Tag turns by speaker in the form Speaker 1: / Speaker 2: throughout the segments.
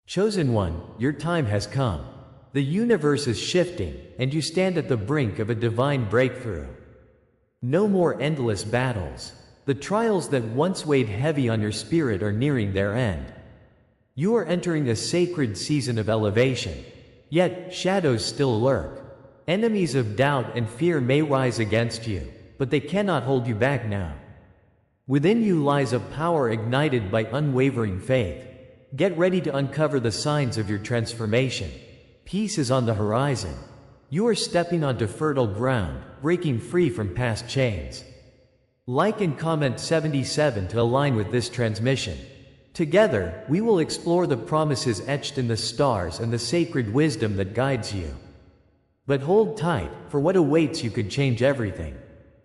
Speaker 1: Chosen one, your time has come. The universe is shifting, and you stand at the brink of a divine breakthrough. No more endless battles. The trials that once weighed heavy on your spirit are nearing their end. You are entering a sacred season of elevation. Yet, shadows still lurk. Enemies of doubt and fear may rise against you, but they cannot hold you back now. Within you lies a power ignited by unwavering faith. Get ready to uncover the signs of your transformation. Peace is on the horizon. You are stepping onto fertile ground, breaking free from past chains. Like and comment 77 to align with this transmission. Together, we will explore the promises etched in the stars and the sacred wisdom that guides you. But hold tight, for what awaits you could change everything.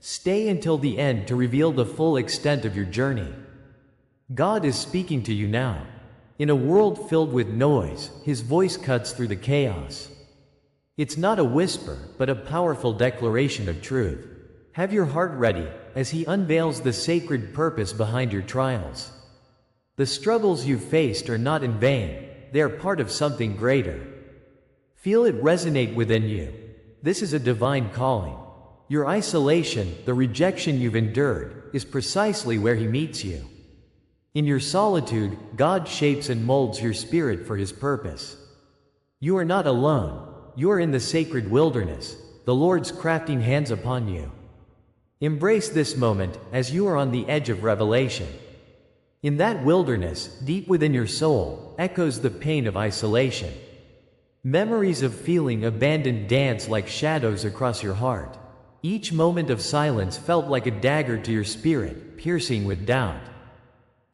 Speaker 1: Stay until the end to reveal the full extent of your journey. God is speaking to you now. In a world filled with noise, His voice cuts through the chaos. It's not a whisper, but a powerful declaration of truth. Have your heart ready, as He unveils the sacred purpose behind your trials. The struggles you've faced are not in vain, they are part of something greater. Feel it resonate within you. This is a divine calling. Your isolation, the rejection you've endured, is precisely where He meets you. In your solitude, God shapes and molds your spirit for His purpose. You are not alone. You are in the sacred wilderness, the Lord's crafting hands upon you. Embrace this moment, as you are on the edge of revelation. In that wilderness, deep within your soul, echoes the pain of isolation. Memories of feeling abandoned dance like shadows across your heart. Each moment of silence felt like a dagger to your spirit, piercing with doubt.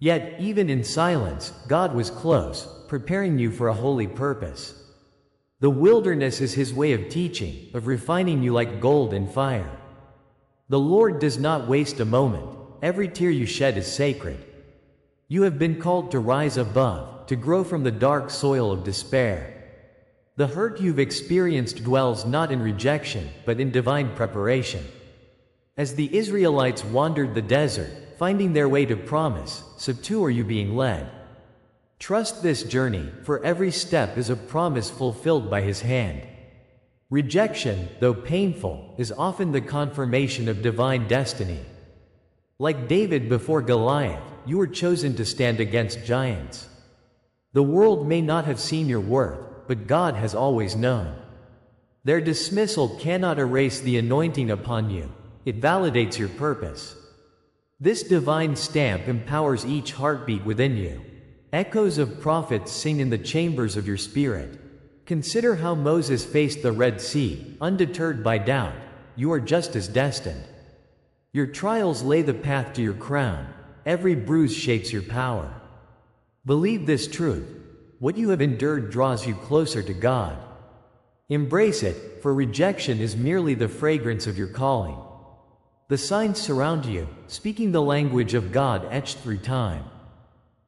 Speaker 1: Yet, even in silence, God was close, preparing you for a holy purpose. The wilderness is His way of teaching, of refining you like gold in fire. The Lord does not waste a moment. Every tear you shed is sacred. You have been called to rise above, to grow from the dark soil of despair. The hurt you've experienced dwells not in rejection, but in divine preparation. As the Israelites wandered the desert, finding their way to promise, so too are you being led. Trust this journey, for every step is a promise fulfilled by His hand. Rejection, though painful, is often the confirmation of divine destiny. Like David before Goliath, you were chosen to stand against giants. The world may not have seen your worth, but God has always known. Their dismissal cannot erase the anointing upon you. It validates your purpose. This divine stamp empowers each heartbeat within you. Echoes of prophets sing in the chambers of your spirit. Consider how Moses faced the Red Sea, undeterred by doubt. You are just as destined. Your trials lay the path to your crown. Every bruise shapes your power. Believe this truth. What you have endured draws you closer to God. Embrace it, for rejection is merely the fragrance of your calling. The signs surround you, speaking the language of God etched through time.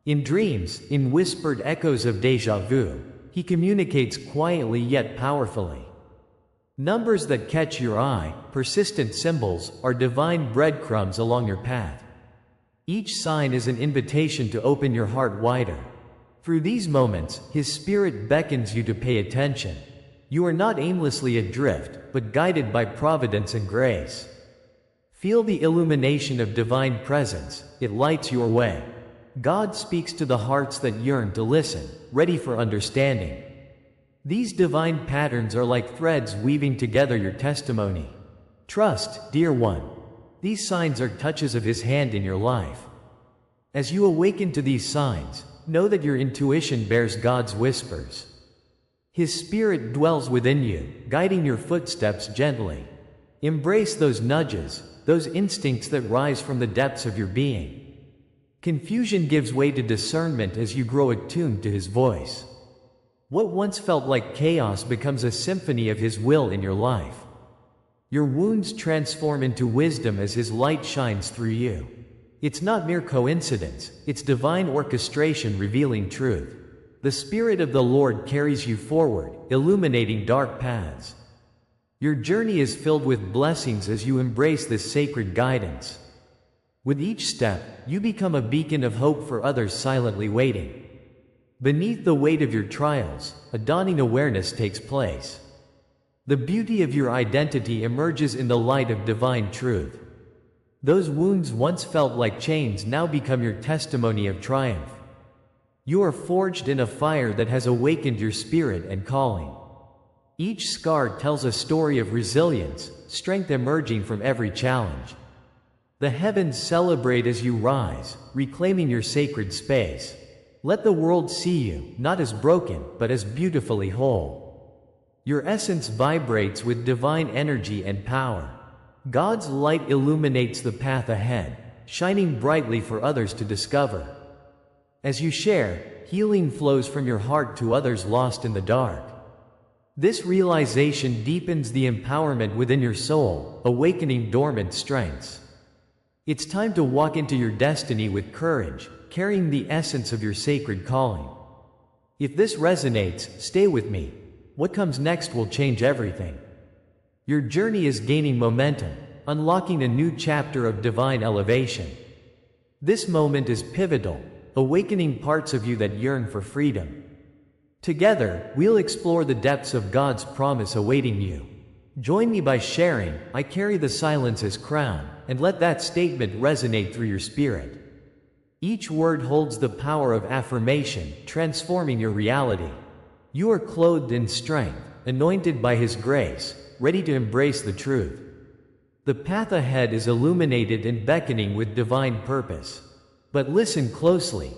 Speaker 1: In dreams, in whispered echoes of déjà vu, He communicates quietly yet powerfully. Numbers that catch your eye, persistent symbols, are divine breadcrumbs along your path. Each sign is an invitation to open your heart wider. Through these moments, His Spirit beckons you to pay attention. You are not aimlessly adrift, but guided by providence and grace. Feel the illumination of divine presence, it lights your way. God speaks to the hearts that yearn to listen, ready for understanding. These divine patterns are like threads weaving together your testimony. Trust, dear one. These signs are touches of His hand in your life. As you awaken to these signs, know that your intuition bears God's whispers. His Spirit dwells within you, guiding your footsteps gently. Embrace those nudges, those instincts that rise from the depths of your being. Confusion gives way to discernment as you grow attuned to His voice. What once felt like chaos becomes a symphony of His will in your life. Your wounds transform into wisdom as His light shines through you. It's not mere coincidence, it's divine orchestration revealing truth. The Spirit of the Lord carries you forward, illuminating dark paths. Your journey is filled with blessings as you embrace this sacred guidance. With each step, you become a beacon of hope for others silently waiting. Beneath the weight of your trials, a dawning awareness takes place. The beauty of your identity emerges in the light of divine truth. Those wounds once felt like chains now become your testimony of triumph. You are forged in a fire that has awakened your spirit and calling. Each scar tells a story of resilience, strength emerging from every challenge. The heavens celebrate as you rise, reclaiming your sacred space. Let the world see you, not as broken, but as beautifully whole. Your essence vibrates with divine energy and power. God's light illuminates the path ahead, shining brightly for others to discover. As you share, healing flows from your heart to others lost in the dark. This realization deepens the empowerment within your soul, awakening dormant strengths. It's time to walk into your destiny with courage, carrying the essence of your sacred calling. If this resonates, stay with me. What comes next will change everything. Your journey is gaining momentum, unlocking a new chapter of divine elevation. This moment is pivotal, awakening parts of you that yearn for freedom. Together, we'll explore the depths of God's promise awaiting you. Join me by sharing, "I carry the silence as crown," and let that statement resonate through your spirit. Each word holds the power of affirmation, transforming your reality. You are clothed in strength, anointed by His grace, ready to embrace the truth. The path ahead is illuminated and beckoning with divine purpose. But listen closely.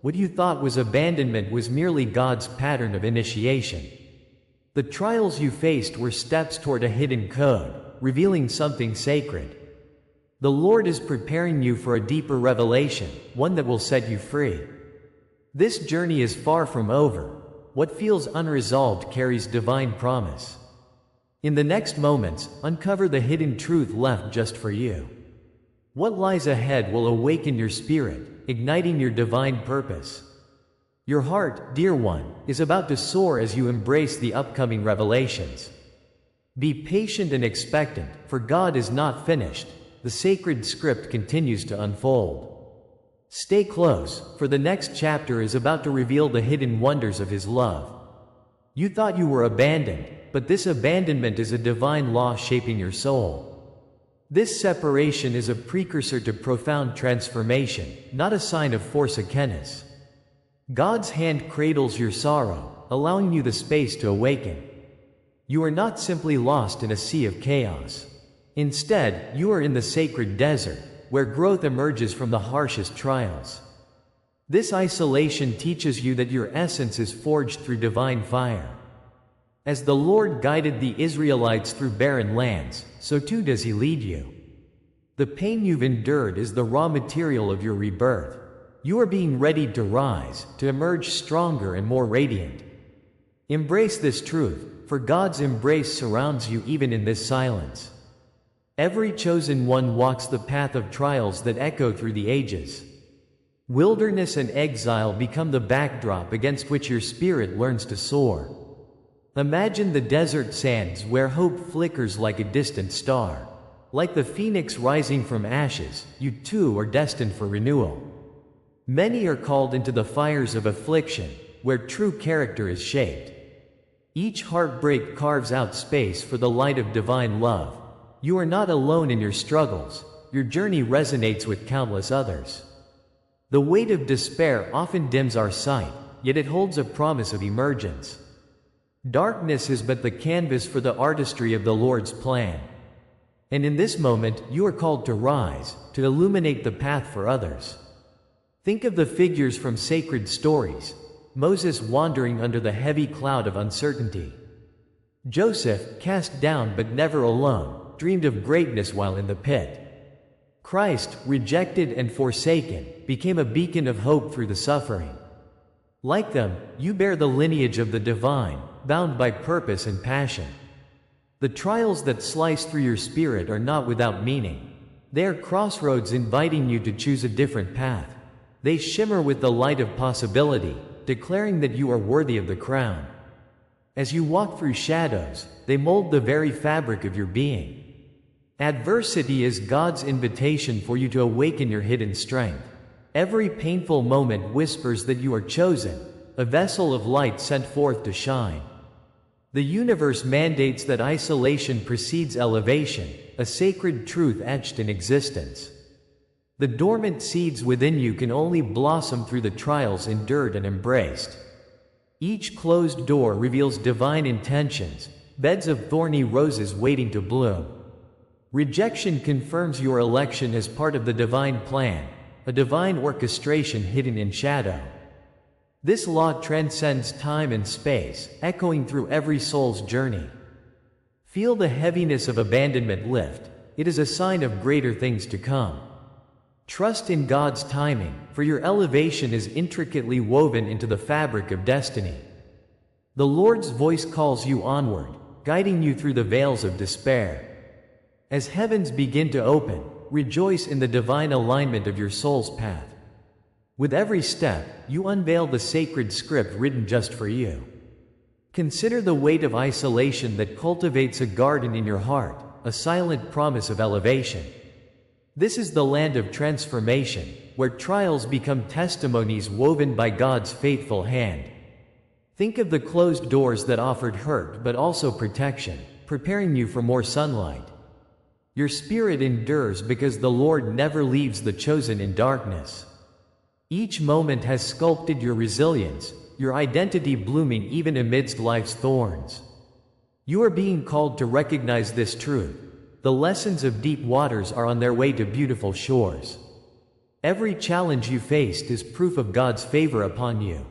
Speaker 1: What you thought was abandonment was merely God's pattern of initiation. The trials you faced were steps toward a hidden code, revealing something sacred. The Lord is preparing you for a deeper revelation, one that will set you free. This journey is far from over. What feels unresolved carries divine promise. In the next moments, uncover the hidden truth left just for you. What lies ahead will awaken your spirit, igniting your divine purpose. Your heart, dear one, is about to soar as you embrace the upcoming revelations. Be patient and expectant, for God is not finished. The sacred script continues to unfold. Stay close, for the next chapter is about to reveal the hidden wonders of His love. You thought you were abandoned, but this abandonment is a divine law shaping your soul. This separation is a precursor to profound transformation, not a sign of forsakeness. God's hand cradles your sorrow, allowing you the space to awaken. You are not simply lost in a sea of chaos. Instead, you are in the sacred desert, where growth emerges from the harshest trials. This isolation teaches you that your essence is forged through divine fire. As the Lord guided the Israelites through barren lands, so too does He lead you. The pain you've endured is the raw material of your rebirth. You are being readied to rise, to emerge stronger and more radiant. Embrace this truth, for God's embrace surrounds you even in this silence. Every chosen one walks the path of trials that echo through the ages. Wilderness and exile become the backdrop against which your spirit learns to soar. Imagine the desert sands where hope flickers like a distant star. Like the phoenix rising from ashes, you too are destined for renewal. Many are called into the fires of affliction, where true character is shaped. Each heartbreak carves out space for the light of divine love. You are not alone in your struggles. Your journey resonates with countless others. The weight of despair often dims our sight, yet it holds a promise of emergence. Darkness is but the canvas for the artistry of the Lord's plan. And in this moment, you are called to rise, to illuminate the path for others. Think of the figures from sacred stories. Moses wandering under the heavy cloud of uncertainty. Joseph, cast down but never alone, dreamed of greatness while in the pit. Christ, rejected and forsaken, became a beacon of hope through the suffering. Like them, you bear the lineage of the divine, bound by purpose and passion. The trials that slice through your spirit are not without meaning. They are crossroads inviting you to choose a different path. They shimmer with the light of possibility, declaring that you are worthy of the crown. As you walk through shadows, they mold the very fabric of your being. Adversity is God's invitation for you to awaken your hidden strength. Every painful moment whispers that you are chosen, a vessel of light sent forth to shine. The universe mandates that isolation precedes elevation, a sacred truth etched in existence. The dormant seeds within you can only blossom through the trials endured and embraced. Each closed door reveals divine intentions, beds of thorny roses waiting to bloom. Rejection confirms your election as part of the divine plan, a divine orchestration hidden in shadow. This law transcends time and space, echoing through every soul's journey. Feel the heaviness of abandonment lift. It is a sign of greater things to come. Trust in God's timing, for your elevation is intricately woven into the fabric of destiny. The Lord's voice calls you onward, guiding you through the veils of despair. As heavens begin to open, rejoice in the divine alignment of your soul's path. With every step, you unveil the sacred script written just for you. Consider the weight of isolation that cultivates a garden in your heart, a silent promise of elevation. This is the land of transformation, where trials become testimonies woven by God's faithful hand. Think of the closed doors that offered hurt but also protection, preparing you for more sunlight. Your spirit endures because the Lord never leaves the chosen in darkness. Each moment has sculpted your resilience, your identity blooming even amidst life's thorns. You are being called to recognize this truth. The lessons of deep waters are on their way to beautiful shores. Every challenge you faced is proof of God's favor upon you.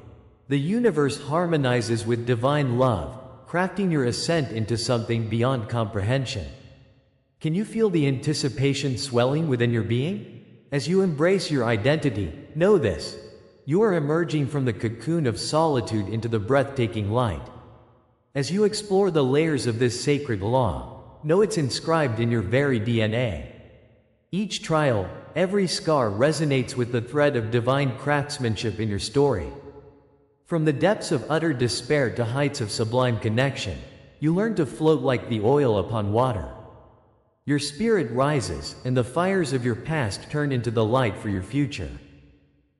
Speaker 1: The universe harmonizes with divine love, crafting your ascent into something beyond comprehension. Can you feel the anticipation swelling within your being? As you embrace your identity, know this: you are emerging from the cocoon of solitude into the breathtaking light. As you explore the layers of this sacred law, know it's inscribed in your very DNA. Each trial, every scar resonates with the thread of divine craftsmanship in your story. From the depths of utter despair to heights of sublime connection, you learn to float like the oil upon water. Your spirit rises, and the fires of your past turn into the light for your future.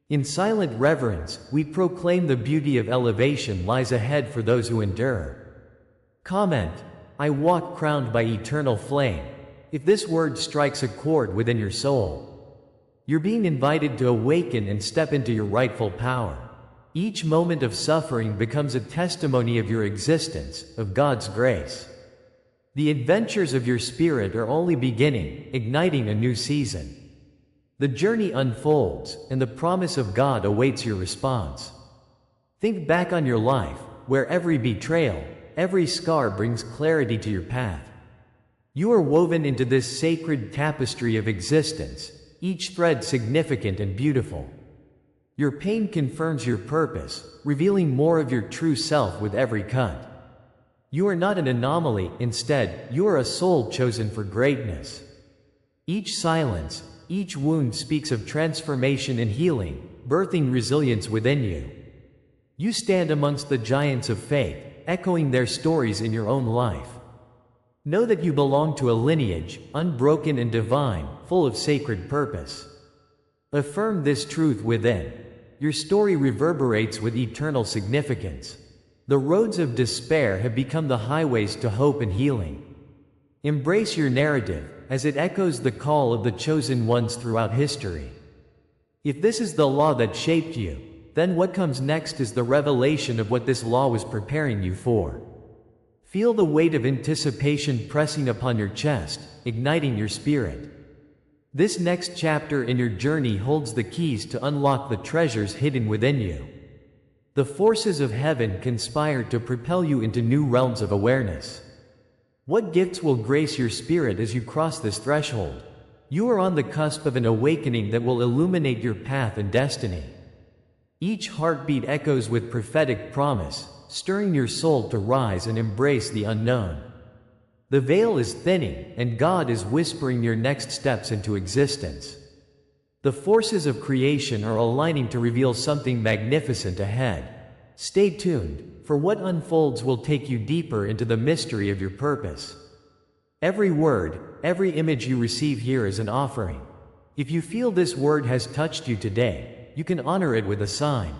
Speaker 1: In silent reverence, we proclaim the beauty of elevation lies ahead for those who endure. Comment: I walk crowned by eternal flame. If this word strikes a chord within your soul, you're being invited to awaken and step into your rightful power. Each moment of suffering becomes a testimony of your existence, of God's grace. The adventures of your spirit are only beginning, igniting a new season. The journey unfolds, and the promise of God awaits your response. Think back on your life, where every betrayal, every scar brings clarity to your path. You are woven into this sacred tapestry of existence, each thread significant and beautiful. Your pain confirms your purpose, revealing more of your true self with every cut. You are not an anomaly, instead, you are a soul chosen for greatness. Each silence, each wound speaks of transformation and healing, birthing resilience within you. You stand amongst the giants of faith, echoing their stories in your own life. Know that you belong to a lineage, unbroken and divine, full of sacred purpose. Affirm this truth within. Your story reverberates with eternal significance. The roads of despair have become the highways to hope and healing. Embrace your narrative, as it echoes the call of the chosen ones throughout history. If this is the law that shaped you, then what comes next is the revelation of what this law was preparing you for. Feel the weight of anticipation pressing upon your chest, igniting your spirit. This next chapter in your journey holds the keys to unlock the treasures hidden within you. The forces of heaven conspire to propel you into new realms of awareness. What gifts will grace your spirit as you cross this threshold? You are on the cusp of an awakening that will illuminate your path and destiny. Each heartbeat echoes with prophetic promise, stirring your soul to rise and embrace the unknown. The veil is thinning, and God is whispering your next steps into existence. The forces of creation are aligning to reveal something magnificent ahead. Stay tuned, for what unfolds will take you deeper into the mystery of your purpose. Every word, every image you receive here is an offering. If you feel this word has touched you today, you can honor it with a sign.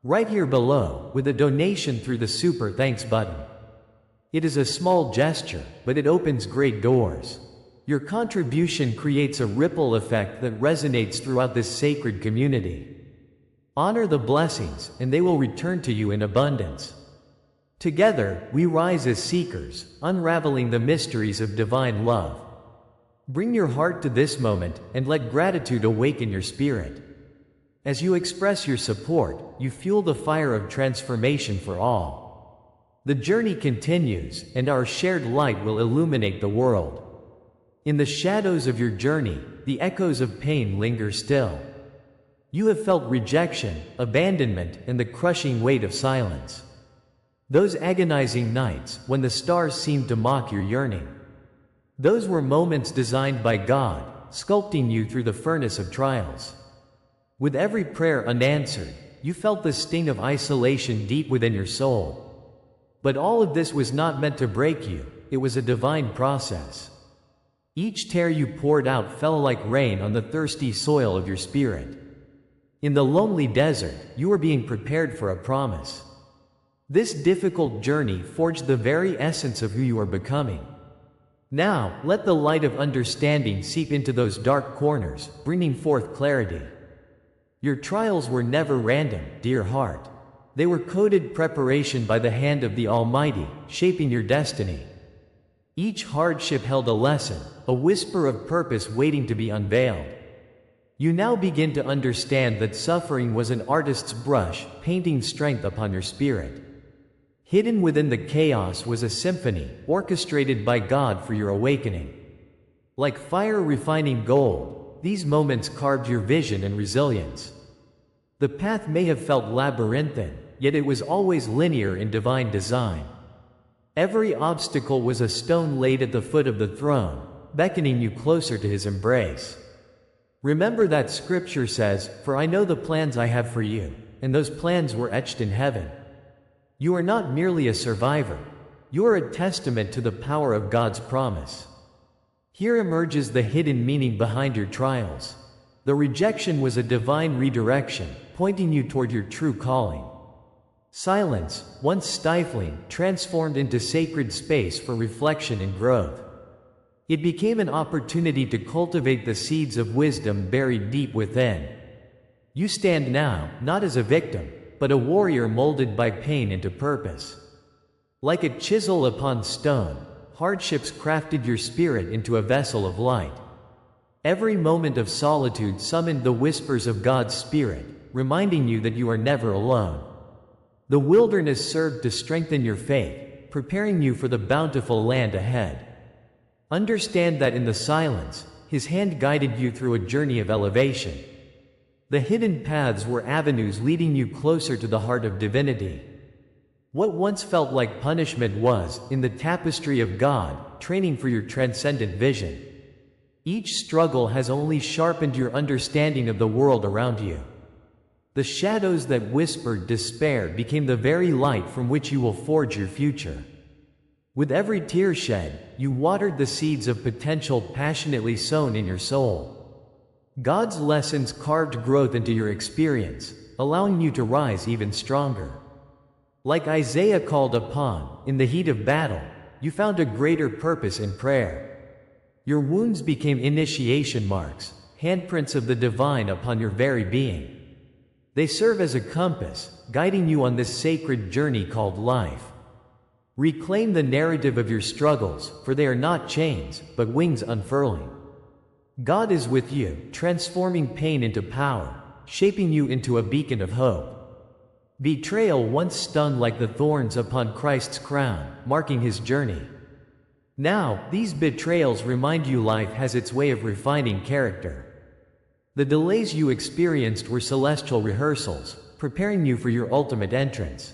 Speaker 1: right here below, with a donation through the Super Thanks button. It is a small gesture, but it opens great doors. Your contribution creates a ripple effect that resonates throughout this sacred community. Honor the blessings, and they will return to you in abundance. Together, we rise as seekers, unraveling the mysteries of divine love. Bring your heart to this moment, and let gratitude awaken your spirit. As you express your support, you fuel the fire of transformation for all. The journey continues, and our shared light will illuminate the world. In the shadows of your journey, the echoes of pain linger still. You have felt rejection, abandonment, and the crushing weight of silence. Those agonizing nights, when the stars seemed to mock your yearning. Those were moments designed by God, sculpting you through the furnace of trials. With every prayer unanswered, you felt the sting of isolation deep within your soul. But all of this was not meant to break you, it was a divine process. Each tear you poured out fell like rain on the thirsty soil of your spirit. In the lonely desert, you were being prepared for a promise. This difficult journey forged the very essence of who you are becoming. Now, let the light of understanding seep into those dark corners, bringing forth clarity. Your trials were never random, dear heart. They were coded preparation by the hand of the Almighty, shaping your destiny. Each hardship held a lesson, a whisper of purpose waiting to be unveiled. You now begin to understand that suffering was an artist's brush, painting strength upon your spirit. Hidden within the chaos was a symphony, orchestrated by God for your awakening. Like fire refining gold, these moments carved your vision and resilience. The path may have felt labyrinthine, yet it was always linear in divine design. Every obstacle was a stone laid at the foot of the throne, beckoning you closer to His embrace. Remember that scripture says, "For I know the plans I have for you," and those plans were etched in heaven. You are not merely a survivor. You are a testament to the power of God's promise. Here emerges the hidden meaning behind your trials. The rejection was a divine redirection, pointing you toward your true calling. Silence, once stifling, transformed into sacred space for reflection and growth. It became an opportunity to cultivate the seeds of wisdom buried deep within. You stand now, not as a victim, but a warrior molded by pain into purpose. Like a chisel upon stone, hardships crafted your spirit into a vessel of light. Every moment of solitude summoned the whispers of God's Spirit, reminding you that you are never alone. The wilderness served to strengthen your faith, preparing you for the bountiful land ahead. Understand that in the silence, His hand guided you through a journey of elevation. The hidden paths were avenues leading you closer to the heart of divinity. What once felt like punishment was, in the tapestry of God, training for your transcendent vision. Each struggle has only sharpened your understanding of the world around you. The shadows that whispered despair became the very light from which you will forge your future. With every tear shed, you watered the seeds of potential passionately sown in your soul. God's lessons carved growth into your experience, allowing you to rise even stronger. Like Isaiah called upon, in the heat of battle, you found a greater purpose in prayer. Your wounds became initiation marks, handprints of the divine upon your very being. They serve as a compass, guiding you on this sacred journey called life. Reclaim the narrative of your struggles, for they are not chains, but wings unfurling. God is with you, transforming pain into power, shaping you into a beacon of hope. Betrayal once stung like the thorns upon Christ's crown, marking His journey. Now, these betrayals remind you life has its way of refining character. The delays you experienced were celestial rehearsals, preparing you for your ultimate entrance.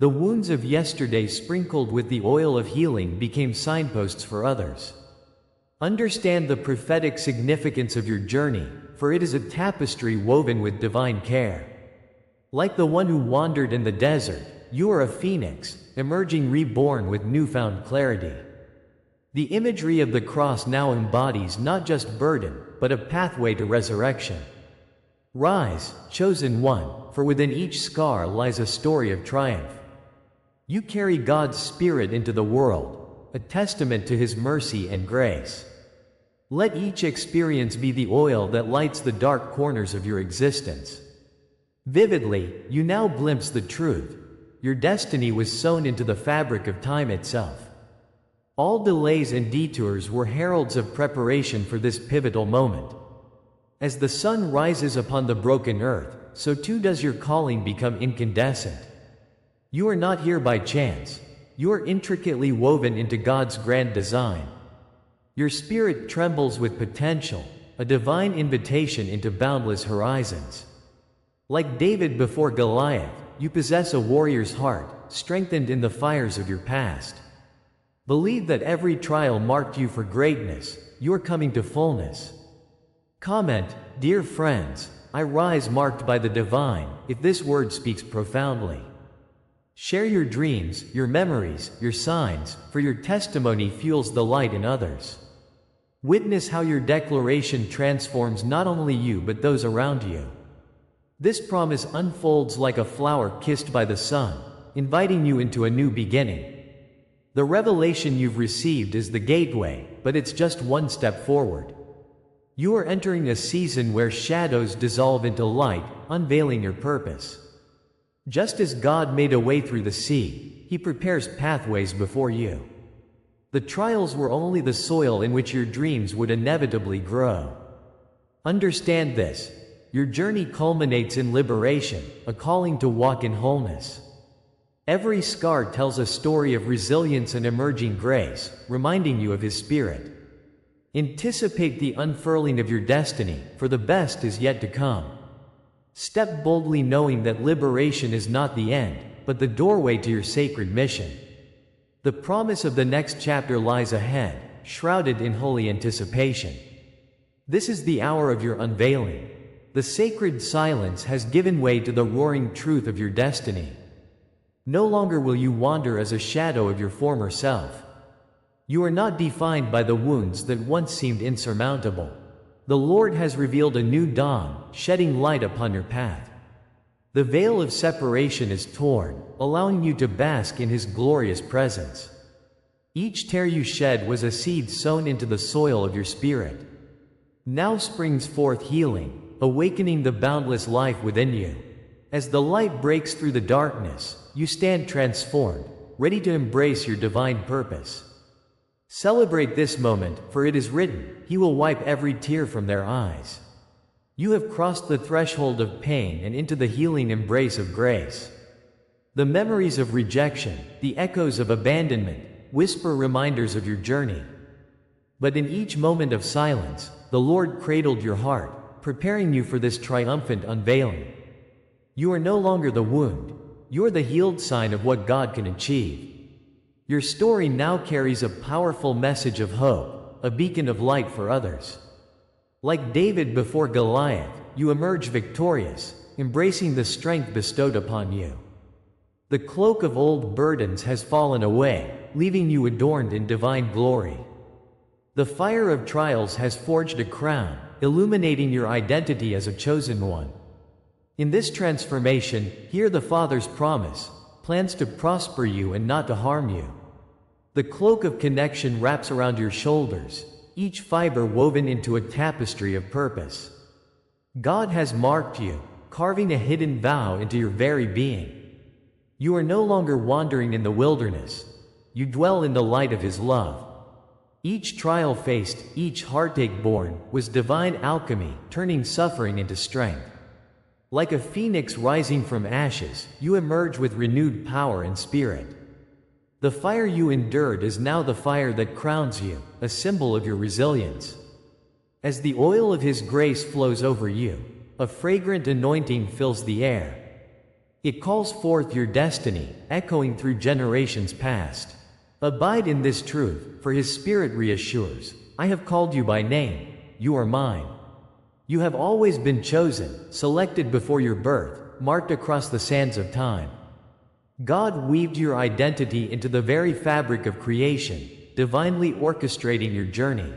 Speaker 1: The wounds of yesterday sprinkled with the oil of healing became signposts for others. Understand the prophetic significance of your journey, for it is a tapestry woven with divine care. Like the one who wandered in the desert, you are a phoenix, emerging reborn with newfound clarity. The imagery of the cross now embodies not just burden, but a pathway to resurrection. Rise, chosen one, for within each scar lies a story of triumph. You carry God's Spirit into the world, a testament to His mercy and grace. Let each experience be the oil that lights the dark corners of your existence. Vividly, you now glimpse the truth. Your destiny was sewn into the fabric of time itself. All delays and detours were heralds of preparation for this pivotal moment. As the sun rises upon the broken earth, so too does your calling become incandescent. You are not here by chance. You are intricately woven into God's grand design. Your spirit trembles with potential, a divine invitation into boundless horizons. Like David before Goliath, you possess a warrior's heart, strengthened in the fires of your past. Believe that every trial marked you for greatness. You are coming to fullness. Comment, dear friends, I rise marked by the divine, if this word speaks profoundly. Share your dreams, your memories, your signs, for your testimony fuels the light in others. Witness how your declaration transforms not only you but those around you. This promise unfolds like a flower kissed by the sun, inviting you into a new beginning. The revelation you've received is the gateway, but it's just one step forward. You are entering a season where shadows dissolve into light, unveiling your purpose. Just as God made a way through the sea, He prepares pathways before you. The trials were only the soil in which your dreams would inevitably grow. Understand this: your journey culminates in liberation, a calling to walk in wholeness. Every scar tells a story of resilience and emerging grace, reminding you of His Spirit. Anticipate the unfurling of your destiny, for the best is yet to come. Step boldly knowing that liberation is not the end, but the doorway to your sacred mission. The promise of the next chapter lies ahead, shrouded in holy anticipation. This is the hour of your unveiling. The sacred silence has given way to the roaring truth of your destiny. No longer will you wander as a shadow of your former self. You are not defined by the wounds that once seemed insurmountable. The Lord has revealed a new dawn, shedding light upon your path. The veil of separation is torn, allowing you to bask in His glorious presence. Each tear you shed was a seed sown into the soil of your spirit. Now springs forth healing, awakening the boundless life within you. As the light breaks through the darkness, you stand transformed, ready to embrace your divine purpose. Celebrate this moment, for it is written, He will wipe every tear from their eyes. You have crossed the threshold of pain and into the healing embrace of grace. The memories of rejection, the echoes of abandonment, whisper reminders of your journey. But in each moment of silence, the Lord cradled your heart, preparing you for this triumphant unveiling. You are no longer the wound. You are the healed sign of what God can achieve. Your story now carries a powerful message of hope, a beacon of light for others. Like David before Goliath, you emerge victorious, embracing the strength bestowed upon you. The cloak of old burdens has fallen away, leaving you adorned in divine glory. The fire of trials has forged a crown, illuminating your identity as a chosen one. In this transformation, hear the Father's promise, plans to prosper you and not to harm you. The cloak of connection wraps around your shoulders, each fiber woven into a tapestry of purpose. God has marked you, carving a hidden vow into your very being. You are no longer wandering in the wilderness. You dwell in the light of His love. Each trial faced, each heartache borne, was divine alchemy, turning suffering into strength. Like a phoenix rising from ashes, you emerge with renewed power and spirit. The fire you endured is now the fire that crowns you, a symbol of your resilience. As the oil of His grace flows over you, a fragrant anointing fills the air. It calls forth your destiny, echoing through generations past. Abide in this truth, for His Spirit reassures, I have called you by name, you are mine. You have always been chosen, selected before your birth, marked across the sands of time. God weaved your identity into the very fabric of creation, divinely orchestrating your journey.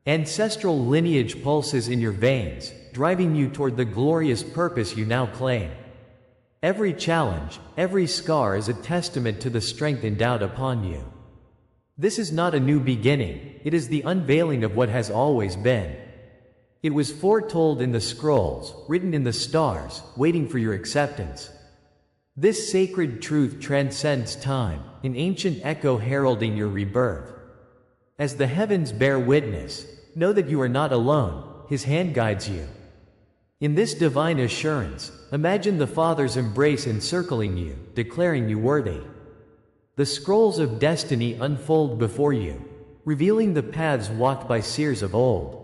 Speaker 1: Ancestral lineage pulses in your veins, driving you toward the glorious purpose you now claim. Every challenge, every scar is a testament to the strength endowed upon you. This is not a new beginning, it is the unveiling of what has always been. It was foretold in the scrolls, written in the stars, waiting for your acceptance. This sacred truth transcends time, an ancient echo heralding your rebirth. As the heavens bear witness, know that you are not alone, His hand guides you. In this divine assurance, imagine the Father's embrace encircling you, declaring you worthy. The scrolls of destiny unfold before you, revealing the paths walked by seers of old.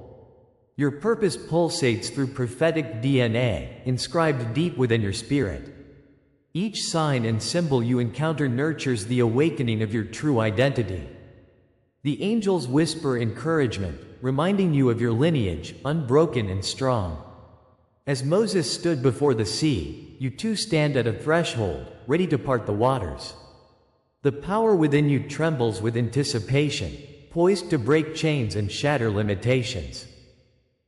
Speaker 1: Your purpose pulsates through prophetic DNA, inscribed deep within your spirit. Each sign and symbol you encounter nurtures the awakening of your true identity. The angels whisper encouragement, reminding you of your lineage, unbroken and strong. As Moses stood before the sea, you too stand at a threshold, ready to part the waters. The power within you trembles with anticipation, poised to break chains and shatter limitations.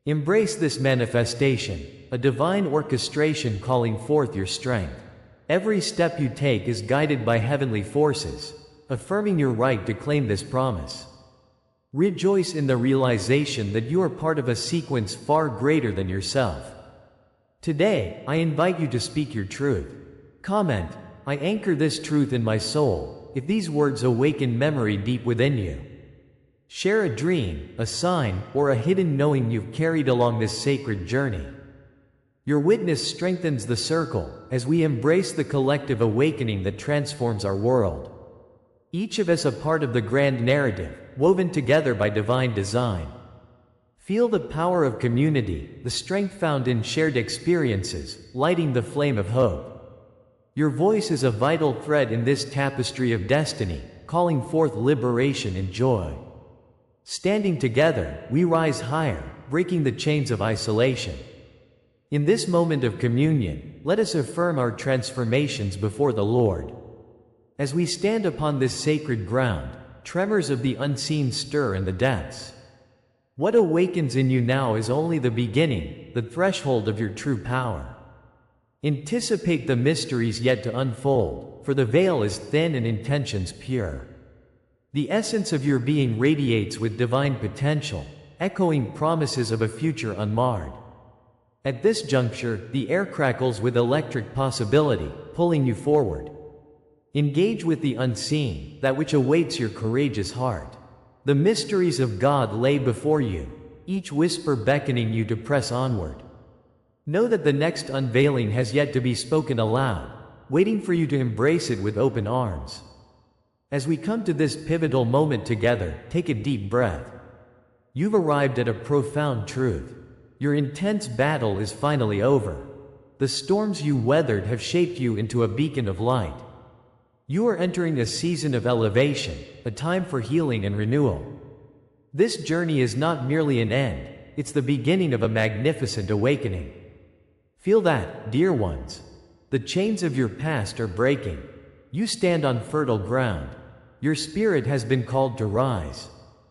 Speaker 1: Embrace this manifestation, a divine orchestration calling forth your strength. Every step you take is guided by heavenly forces, affirming your right to claim this promise. Rejoice in the realization that you are part of a sequence far greater than yourself. Today, I invite you to speak your truth. Comment, "I anchor this truth in my soul," if these words awaken memory deep within you. Share a dream, a sign, or a hidden knowing you've carried along this sacred journey. Your witness strengthens the circle, as we embrace the collective awakening that transforms our world. Each of us a part of the grand narrative, woven together by divine design. Feel the power of community, the strength found in shared experiences, lighting the flame of hope. Your voice is a vital thread in this tapestry of destiny, calling forth liberation and joy. Standing together, we rise higher, breaking the chains of isolation. In this moment of communion, let us affirm our transformations before the Lord. As we stand upon this sacred ground, tremors of the unseen stir in the depths. What awakens in you now is only the beginning, the threshold of your true power. Anticipate the mysteries yet to unfold, for the veil is thin and intentions pure. The essence of your being radiates with divine potential, echoing promises of a future unmarred. At this juncture, the air crackles with electric possibility, pulling you forward. Engage with the unseen, that which awaits your courageous heart. The mysteries of God lay before you, each whisper beckoning you to press onward. Know that the next unveiling has yet to be spoken aloud, waiting for you to embrace it with open arms. As we come to this pivotal moment together, take a deep breath. You've arrived at a profound truth. Your intense battle is finally over. The storms you weathered have shaped you into a beacon of light. You are entering a season of elevation, a time for healing and renewal. This journey is not merely an end, it's the beginning of a magnificent awakening. Feel that, dear ones. The chains of your past are breaking. You stand on fertile ground. Your spirit has been called to rise.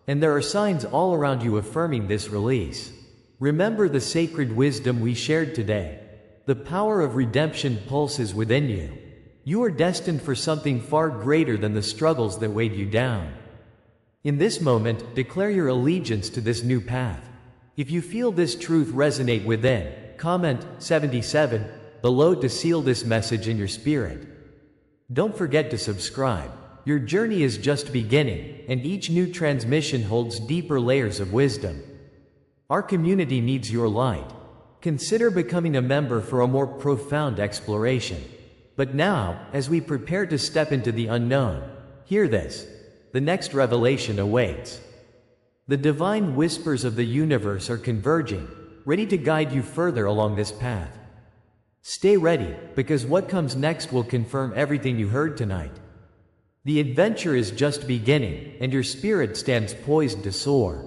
Speaker 1: And there are signs all around you affirming this release. Remember the sacred wisdom we shared today. The power of redemption pulses within you. You are destined for something far greater than the struggles that weighed you down. In this moment, declare your allegiance to this new path. If you feel this truth resonate within, comment 77 below to seal this message in your spirit. Don't forget to subscribe. Your journey is just beginning, and each new transmission holds deeper layers of wisdom. Our community needs your light. Consider becoming a member for a more profound exploration. But now, as we prepare to step into the unknown, hear this. The next revelation awaits. The divine whispers of the universe are converging, ready to guide you further along this path. Stay ready, because what comes next will confirm everything you heard tonight. The adventure is just beginning, and your spirit stands poised to soar.